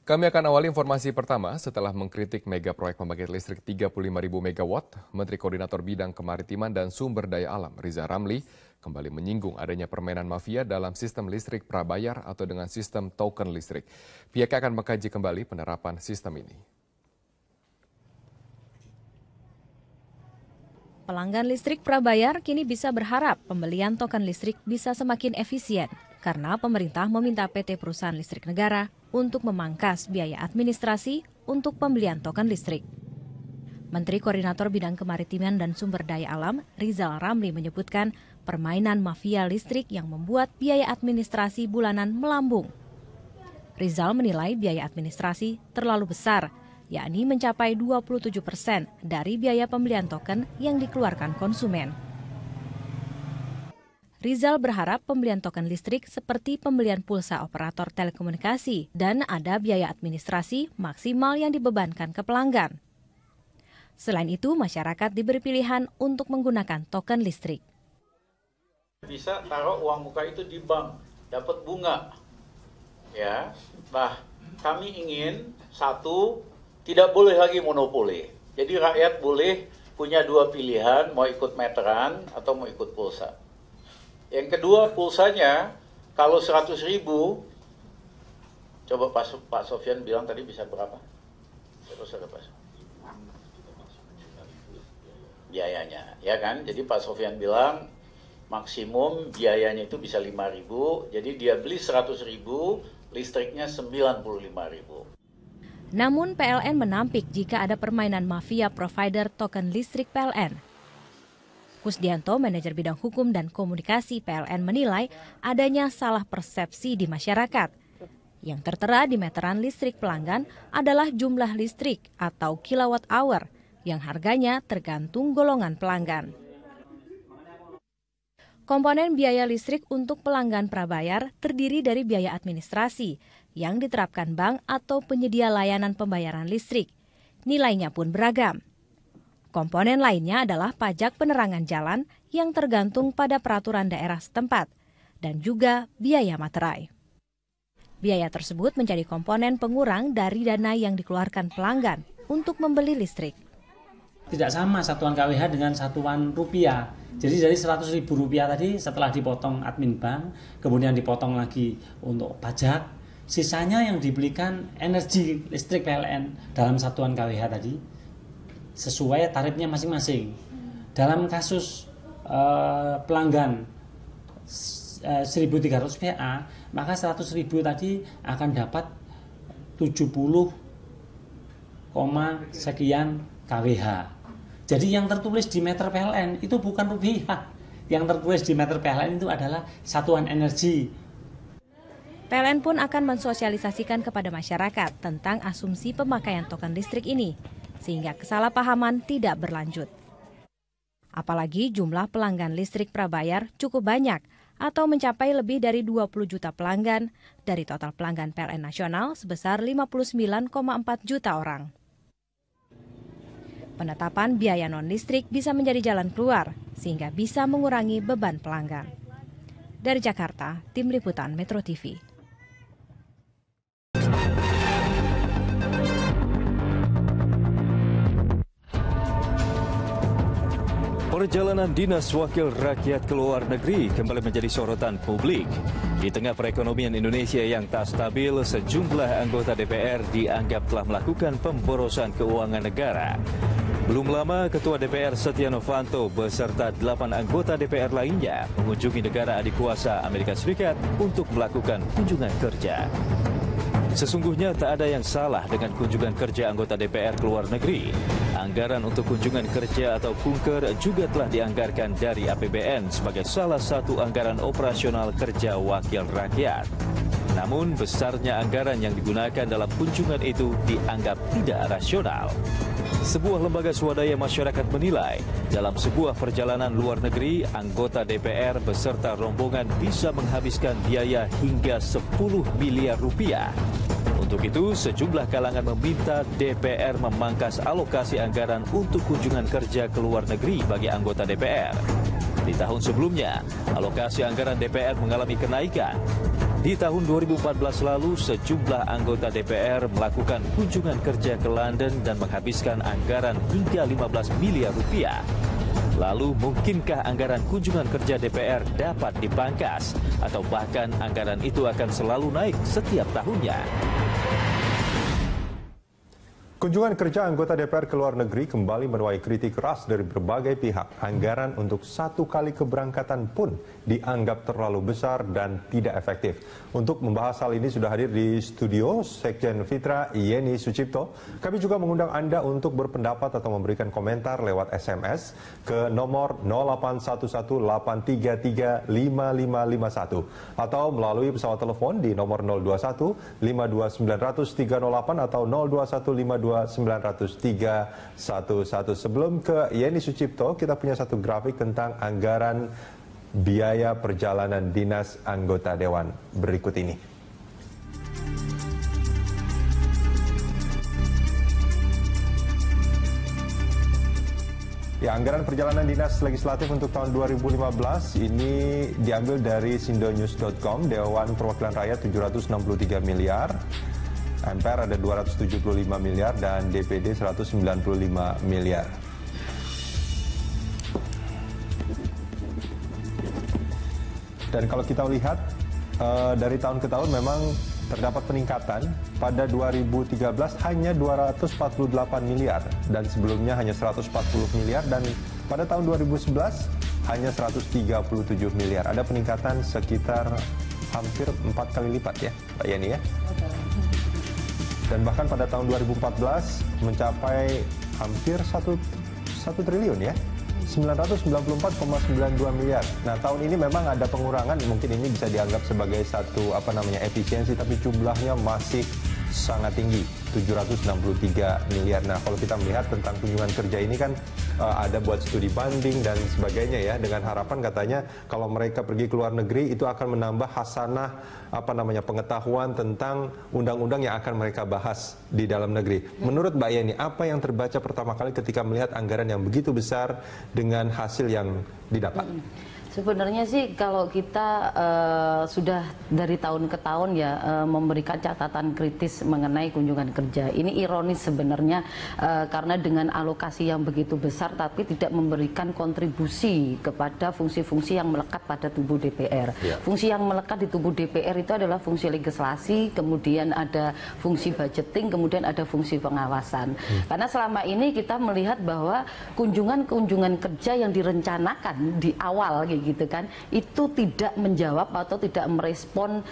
Kami akan awali informasi pertama setelah mengkritik mega proyek pembangkit listrik 35.000 megawatt. Menteri Koordinator Bidang Kemaritiman dan Sumber Daya Alam Riza Ramli kembali menyinggung adanya permainan mafia dalam sistem listrik prabayar atau dengan sistem token listrik. Pihaknya akan mengkaji kembali penerapan sistem ini. Pelanggan listrik prabayar kini bisa berharap pembelian token listrik bisa semakin efisien karena pemerintah meminta PT Perusahaan Listrik Negara untuk memangkas biaya administrasi untuk pembelian token listrik. Menteri Koordinator Bidang Kemaritiman dan Sumber Daya Alam Rizal Ramli menyebutkan permainan mafia listrik yang membuat biaya administrasi bulanan melambung. Rizal menilai biaya administrasi terlalu besar, yakni mencapai 27% dari biaya pembelian token yang dikeluarkan konsumen. Rizal berharap pembelian token listrik seperti pembelian pulsa operator telekomunikasi dan ada biaya administrasi maksimal yang dibebankan ke pelanggan. Selain itu, masyarakat diberi pilihan untuk menggunakan token listrik. Bisa taruh uang muka itu di bank, dapat bunga. Ya, nah kami ingin satu, tidak boleh lagi monopoli. Jadi rakyat boleh punya dua pilihan, mau ikut meteran atau mau ikut pulsa. Yang kedua, pulsanya kalau 100.000, coba Pak Sofyan bilang tadi bisa berapa? Terus ada Pak. Biayanya, ya kan? Jadi Pak Sofyan bilang maksimum biayanya itu bisa 5.000, jadi dia beli 100.000, listriknya 95.000. Namun PLN menampik jika ada permainan mafia provider token listrik PLN. Kusdianto, manajer bidang hukum dan komunikasi PLN menilai adanya salah persepsi di masyarakat. Yang tertera di meteran listrik pelanggan adalah jumlah listrik atau kilowatt hour yang harganya tergantung golongan pelanggan. Komponen biaya listrik untuk pelanggan prabayar terdiri dari biaya administrasi yang diterapkan bank atau penyedia layanan pembayaran listrik. Nilainya pun beragam. Komponen lainnya adalah pajak penerangan jalan yang tergantung pada peraturan daerah setempat dan juga biaya materai. Biaya tersebut menjadi komponen pengurang dari dana yang dikeluarkan pelanggan untuk membeli listrik. Tidak sama satuan KWH dengan satuan rupiah. Jadi dari Rp100.000 tadi setelah dipotong admin bank, kemudian dipotong lagi untuk pajak, sisanya yang dibelikan energi listrik PLN dalam satuan KWH tadi sesuai tarifnya masing-masing. Dalam kasus pelanggan 1.300 VA, maka 100.000 tadi akan dapat 70, sekian kWh. Jadi yang tertulis di meter PLN itu bukan rupiah. Yang tertulis di meter PLN itu adalah satuan energi. PLN pun akan mensosialisasikan kepada masyarakat tentang asumsi pemakaian token listrik ini, sehingga kesalahpahaman tidak berlanjut. Apalagi jumlah pelanggan listrik prabayar cukup banyak atau mencapai lebih dari 20 juta pelanggan dari total pelanggan PLN nasional sebesar 59,4 juta orang. Penetapan biaya non-listrik bisa menjadi jalan keluar sehingga bisa mengurangi beban pelanggan. Dari Jakarta, Tim Liputan Metro TV. Perjalanan Dinas Wakil Rakyat ke luar negeri kembali menjadi sorotan publik. Di tengah perekonomian Indonesia yang tak stabil, sejumlah anggota DPR dianggap telah melakukan pemborosan keuangan negara. Belum lama, Ketua DPR Setia Novanto beserta 8 anggota DPR lainnya mengunjungi negara adik kuasa Amerika Serikat untuk melakukan kunjungan kerja. Sesungguhnya tak ada yang salah dengan kunjungan kerja anggota DPR ke luar negeri. Anggaran untuk kunjungan kerja atau kunker juga telah dianggarkan dari APBN sebagai salah satu anggaran operasional kerja wakil rakyat. Namun besarnya anggaran yang digunakan dalam kunjungan itu dianggap tidak rasional. Sebuah lembaga swadaya masyarakat menilai, dalam sebuah perjalanan luar negeri, anggota DPR beserta rombongan bisa menghabiskan biaya hingga 10 miliar rupiah. Untuk itu, sejumlah kalangan meminta DPR memangkas alokasi anggaran untuk kunjungan kerja ke luar negeri bagi anggota DPR. Di tahun sebelumnya, alokasi anggaran DPR mengalami kenaikan. Di tahun 2014 lalu, sejumlah anggota DPR melakukan kunjungan kerja ke London dan menghabiskan anggaran hingga 15 miliar rupiah. Lalu, mungkinkah anggaran kunjungan kerja DPR dapat dipangkas? Atau bahkan anggaran itu akan selalu naik setiap tahunnya? Kunjungan kerja anggota DPR ke luar negeri kembali menuai kritik keras dari berbagai pihak. Anggaran untuk satu kali keberangkatan pun dianggap terlalu besar dan tidak efektif. Untuk membahas hal ini sudah hadir di studio Sekjen Fitra Yeni Sucipto. Kami juga mengundang Anda untuk berpendapat atau memberikan komentar lewat SMS ke nomor 0811-833-5551 atau melalui pesawat telepon di nomor 021 52900 308 atau 021 52900 311. Sebelum ke Yeni Sucipto, kita punya satu grafik tentang anggaran biaya perjalanan dinas anggota dewan berikut ini. Ya, anggaran perjalanan dinas legislatif untuk tahun 2015 ini diambil dari sindonews.com, Dewan Perwakilan Rakyat 763 miliar. MPR ada 275 miliar dan DPD 195 miliar. Dan kalau kita lihat dari tahun ke tahun memang terdapat peningkatan. Pada 2013 hanya 248 miliar dan sebelumnya hanya 140 miliar dan pada tahun 2011 hanya 137 miliar. Ada peningkatan sekitar hampir 4 kali lipat ya, Pak Yani ya. Dan bahkan pada tahun 2014 mencapai hampir 1 triliun ya, 994,92 miliar. Nah, tahun ini memang ada pengurangan, mungkin ini bisa dianggap sebagai satu efisiensi, tapi jumlahnya masih sangat tinggi, 763 miliar. Nah, kalau kita melihat tentang kunjungan kerja ini kan ada buat studi banding dan sebagainya ya, dengan harapan katanya kalau mereka pergi ke luar negeri itu akan menambah hasanah pengetahuan tentang undang-undang yang akan mereka bahas di dalam negeri. Menurut Mbak Yeni, apa yang terbaca pertama kali ketika melihat anggaran yang begitu besar dengan hasil yang didapat? Sebenarnya sih kalau kita sudah dari tahun ke tahun ya memberikan catatan kritis mengenai kunjungan kerja. Ini ironis sebenarnya karena dengan alokasi yang begitu besar tapi tidak memberikan kontribusi kepada fungsi-fungsi yang melekat pada tubuh DPR. Ya. Fungsi yang melekat di tubuh DPR itu adalah fungsi legislasi, kemudian ada fungsi budgeting, kemudian ada fungsi pengawasan. Karena selama ini kita melihat bahwa kunjungan-kunjungan kerja yang direncanakan di awal gitu kan, itu tidak menjawab atau tidak merespon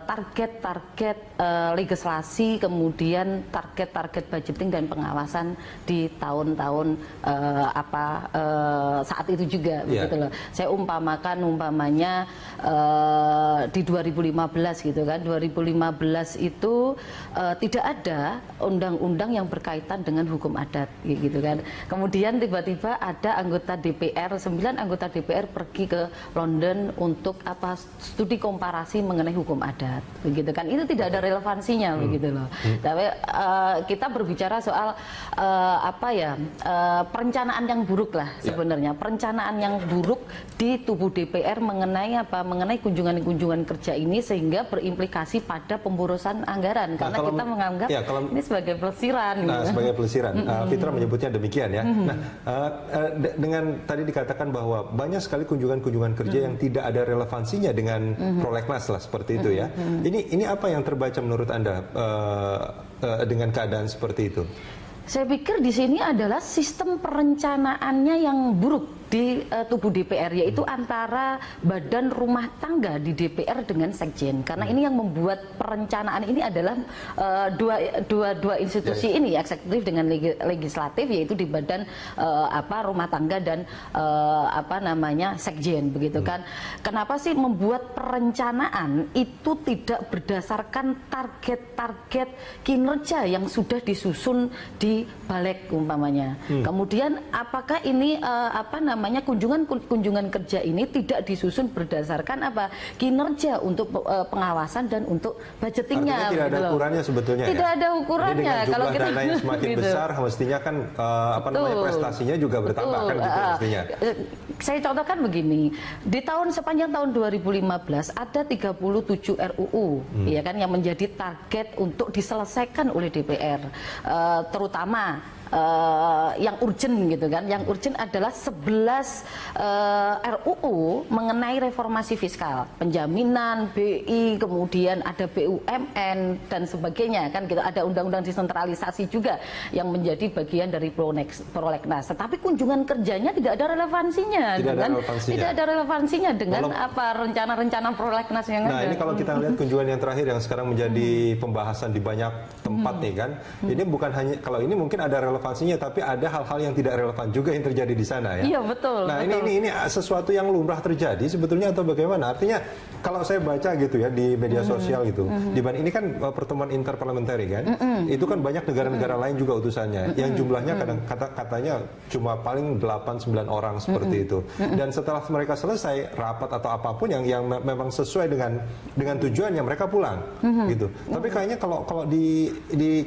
target-target legislasi, kemudian target-target budgeting dan pengawasan di tahun-tahun saat itu juga, begitu loh. Saya umpamanya di 2015 gitu kan, 2015 itu tidak ada undang-undang yang berkaitan dengan hukum adat gitu kan. Kemudian tiba-tiba ada anggota DPR, 9 anggota DPR pergi ke London untuk studi komparasi mengenai hukum adat, begitu kan. Itu tidak ada relevansinya, begitu loh. Tapi kita berbicara soal perencanaan yang buruk lah sebenarnya, perencanaan yang buruk di tubuh DPR mengenai kunjungan-kunjungan kerja ini, sehingga berimplikasi pada pemborosan anggaran karena kita menganggap ini sebagai pelesiran. Sebagai pelesiran, Fitra menyebutnya demikian ya. Nah, dengan tadi dikatakan bahwa banyak sekali kunjungan kerja yang tidak ada relevansinya dengan prolegnas lah, seperti itu ya. Ini apa yang terbaca menurut Anda dengan keadaan seperti itu? Saya pikir di sini adalah sistem perencanaannya yang buruk di tubuh DPR, yaitu antara badan rumah tangga di DPR dengan sekjen. Karena ini yang membuat perencanaan ini adalah dua institusi ini, eksekutif dengan legislatif, yaitu di badan rumah tangga dan sekjen, begitu kan. Kenapa sih membuat perencanaan itu tidak berdasarkan target-target kinerja yang sudah disusun di balik umpamanya. Kemudian apakah ini namanya kunjungan kerja ini tidak disusun berdasarkan apa kinerja untuk pengawasan dan untuk budgetingnya. Artinya tidak ada ukurannya sebetulnya. Tidak ada ukurannya. Jadi dengan kalau jumlah kita dana yang semakin besar, mestinya kan prestasinya juga bertambah kan gitu mestinya. Saya contohkan begini, di sepanjang tahun 2015 ada 37 RUU ya kan yang menjadi target untuk diselesaikan oleh DPR, terutama yang urgent gitu kan. Yang urgent adalah 11 RUU mengenai reformasi fiskal, penjaminan, BI, kemudian ada BUMN dan sebagainya kan gitu. Ada undang-undang desentralisasi juga yang menjadi bagian dari prolegnas. Tetapi kunjungan kerjanya tidak ada relevansinya. Tidak ada relevansinya dengan apa rencana-rencana prolegnas yang ada. Nah, ini kalau kita lihat kunjungan yang terakhir yang sekarang menjadi pembahasan di banyak tempat nih kan. Ini bukan hanya, kalau ini mungkin ada relevansinya, tapi ada hal-hal yang tidak relevan juga yang terjadi di sana ya. Iya betul. Nah betul. ini sesuatu yang lumrah terjadi sebetulnya atau bagaimana? Artinya kalau saya baca gitu ya di media sosial gitu, ini kan pertemuan interparliamentary kan, itu kan banyak negara-negara lain juga utusannya, yang jumlahnya katanya cuma paling 8-9 orang seperti itu. Dan setelah mereka selesai rapat atau apapun yang memang sesuai dengan tujuannya, mereka pulang gitu. Tapi kayaknya kalau di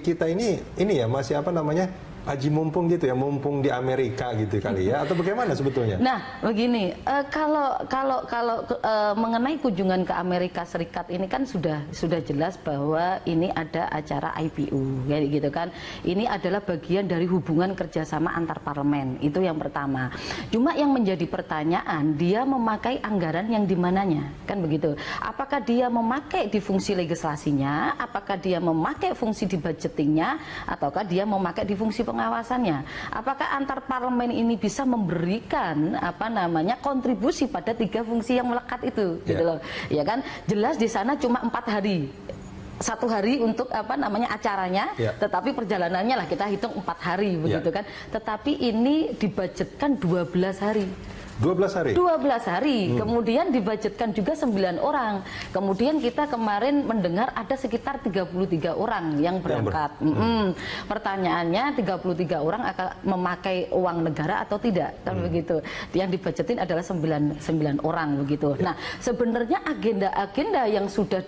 kita ini ya masih apa namanya, haji mumpung gitu ya, mumpung di Amerika gitu kali ya, atau bagaimana sebetulnya? Nah, begini, kalau mengenai kunjungan ke Amerika Serikat ini kan sudah jelas bahwa ini ada acara IPU, kayak gitu kan. Ini adalah bagian dari hubungan kerjasama antar parlemen, itu yang pertama. Cuma yang menjadi pertanyaan, dia memakai anggaran yang di mananya, kan begitu. Apakah dia memakai di fungsi legislasinya, apakah dia memakai fungsi di budgetingnya, ataukah dia memakai di fungsi pengawasannya. Apakah antar parlemen ini bisa memberikan apa namanya kontribusi pada 3 fungsi yang melekat itu, gitu loh. Ya kan? Jelas di sana cuma 4 hari. 1 hari untuk apa namanya acaranya, tetapi perjalanannya lah kita hitung 4 hari begitu kan. Tetapi ini dibudgetkan 12 hari. 12 hari? 12 hari, kemudian dibudgetkan juga 9 orang. Kemudian kita kemarin mendengar ada sekitar 33 orang yang berangkat. Pertanyaannya 33 orang akan memakai uang negara atau tidak, kan begitu. Yang dibudgetin adalah 9 orang begitu. Nah, sebenarnya agenda-agenda yang sudah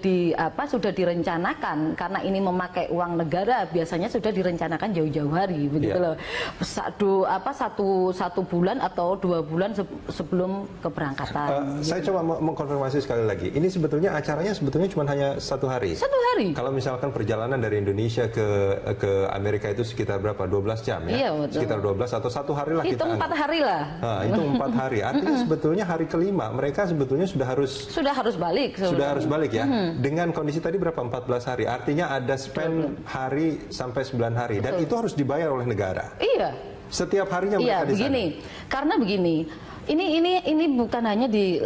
direncanakan karena ini memakai uang negara biasanya sudah direncanakan jauh-jauh hari begitu loh. Satu bulan atau 2 bulan sebelum keberangkatan. Saya coba mengkonfirmasi sekali lagi. Ini sebetulnya acaranya cuma hanya 1 hari. 1 hari. Kalau misalkan perjalanan dari Indonesia ke Amerika itu sekitar berapa? 12 jam ya? Iya, betul. Sekitar 12 atau 1 hari lah. Hitung 4 hari lah. Nah, itu 4 hari. Artinya sebetulnya hari kelima mereka sebetulnya sudah harus balik. Sudah harus balik ya. Dengan kondisi tadi berapa? 14 hari. Artinya ada spend hari sampai 9 hari. Dan itu harus dibayar oleh negara. Iya. Setiap harinya mereka di sana. Begini. Karena begini. Ini bukan hanya di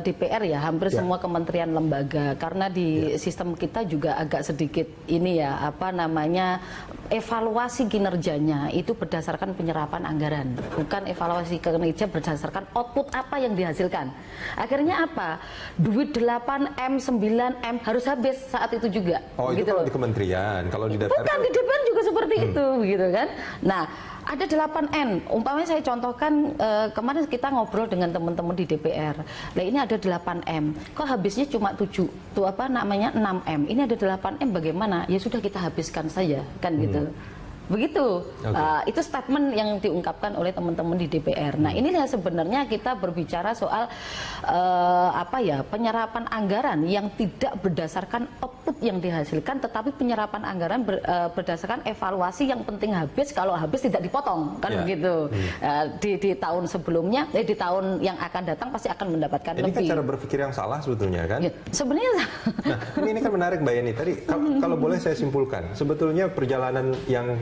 DPR ya, hampir semua kementerian lembaga, karena di sistem kita juga agak sedikit ini ya, apa namanya, evaluasi kinerjanya itu berdasarkan penyerapan anggaran, bukan evaluasi kinerja berdasarkan output apa yang dihasilkan. Akhirnya apa? Duit 8M, 9M harus habis saat itu juga. Oh, itu gitu kalau loh. Di kementerian, kalau di DPR bukan, di DPR juga seperti itu, gitu kan. Nah, ada 8N, umpamanya saya contohkan kemarin kita ngobrol dengan teman-teman di DPR. Nah, ini ada 8M, kok habisnya cuma 6M. Ini ada 8M, bagaimana? Ya sudah, kita habiskan saja, kan gitu. Begitu. Itu statement yang diungkapkan oleh teman-teman di DPR. Nah, inilah sebenarnya kita berbicara soal penyerapan anggaran yang tidak berdasarkan output yang dihasilkan, tetapi penyerapan anggaran berdasarkan evaluasi yang penting habis, kalau habis tidak dipotong, kan begitu. Di tahun sebelumnya, di tahun yang akan datang pasti akan mendapatkan ini lebih. Ini kan cara berpikir yang salah sebetulnya kan? Ya, sebenarnya. Nah, ini kan menarik Mbak Yeni. Tadi kalau boleh saya simpulkan, sebetulnya perjalanan yang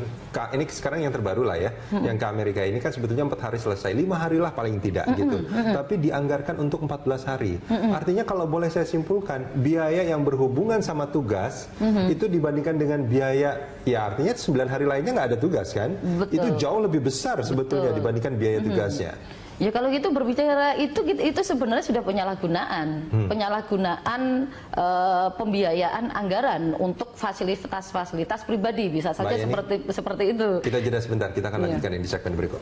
ini sekarang yang terbaru lah ya, yang ke Amerika ini kan sebetulnya 4 hari selesai, 5 hari lah paling tidak gitu. Tapi dianggarkan untuk 14 hari. Artinya kalau boleh saya simpulkan, biaya yang berhubungan sama tugas itu dibandingkan dengan biaya, ya artinya 9 hari lainnya nggak ada tugas kan? Betul. Itu jauh lebih besar sebetulnya dibandingkan biaya tugasnya. Ya kalau gitu berbicara itu sebenarnya sudah penyalahgunaan, pembiayaan anggaran untuk fasilitas pribadi, bisa saja seperti itu. Kita jeda sebentar, kita akan lanjutkan ini di segmen berikut.